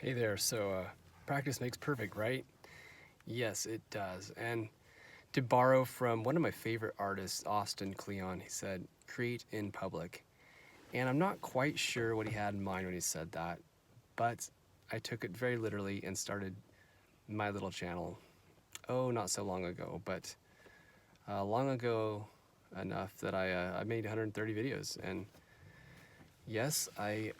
Hey there. Practice makes perfect, right? Yes, it does. And to borrow from one of my favorite artists, Austin Kleon, he said, create in public. And I'm not quite sure what he had in mind when he said that, but I took it very literally and started my little channel. Oh, not so long ago, but long ago enough that I made 130 videos. And yes, I'm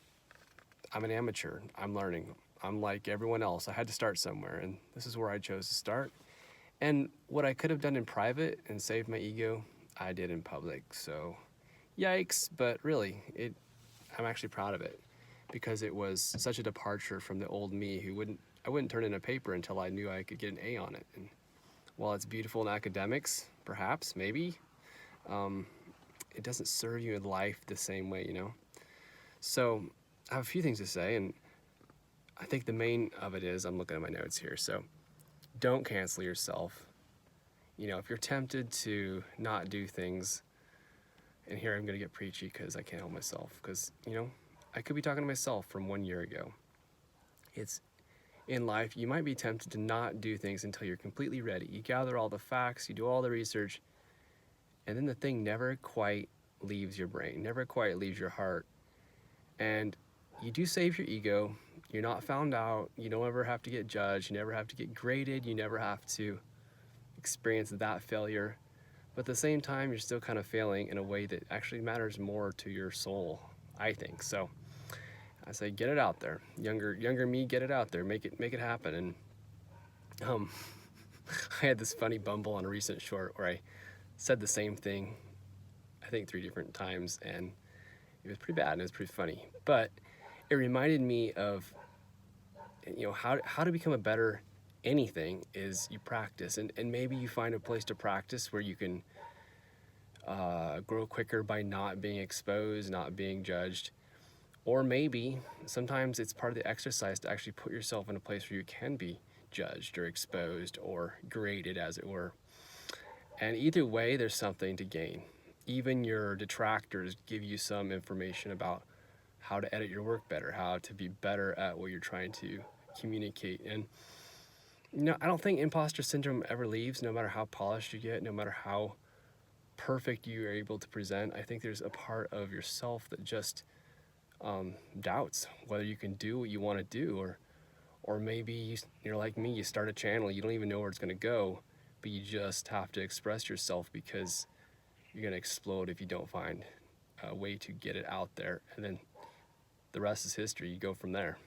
an amateur. I'm learning. I'm like everyone else. I had to start somewhere, and this is where I chose to start. And what I could have done in private and saved my ego, I did in public. So, yikes! But really, I'm actually proud of it because it was such a departure from the old me who I wouldn't turn in a paper until I knew I could get an A on it. And while it's beautiful in academics, perhaps, maybe, um, it doesn't serve you in life the same way. So, I have a few things to say, and I think the main of it is I'm looking at my notes here. So, don't cancel yourself. If you're tempted to not do things, and here I'm going to get preachy because I can't help myself, because, I could be talking to myself from 1 year ago. It's in life, you might be tempted to not do things until you're completely ready. You gather all the facts, you do all the research, and then the thing never quite leaves your brain, never quite leaves your heart. And you do save your ego. You're not found out. You don't ever have to get judged. You never have to get graded. You never have to experience that failure. But at the same time, you're still kind of failing in a way that actually matters more to your soul, I think. So I say, get it out there. Younger me, get it out there. Make it happen. And um, I had this funny bumble on a recent short where I said the same thing, I think 3 different times, and it was pretty bad and it was pretty funny. But it reminded me of, how to become a better anything is you practice, and maybe you find a place to practice where you can grow quicker by not being exposed, not being judged. Or maybe sometimes it's part of the exercise to actually put yourself in a place where you can be judged or exposed or graded, as it were. And either way, there's something to gain. Even your detractors give you some information about how to edit your work better, how to be better at what you're trying to communicate. And I don't think imposter syndrome ever leaves, no matter how polished you get, no matter how perfect you are able to present. I think there's a part of yourself that just doubts whether you can do what you want to do, or maybe you're like me, you start a channel, you don't even know where it's going to go, but you just have to express yourself because you're going to explode if you don't find a way to get it out there, and then the rest is history. You go from there.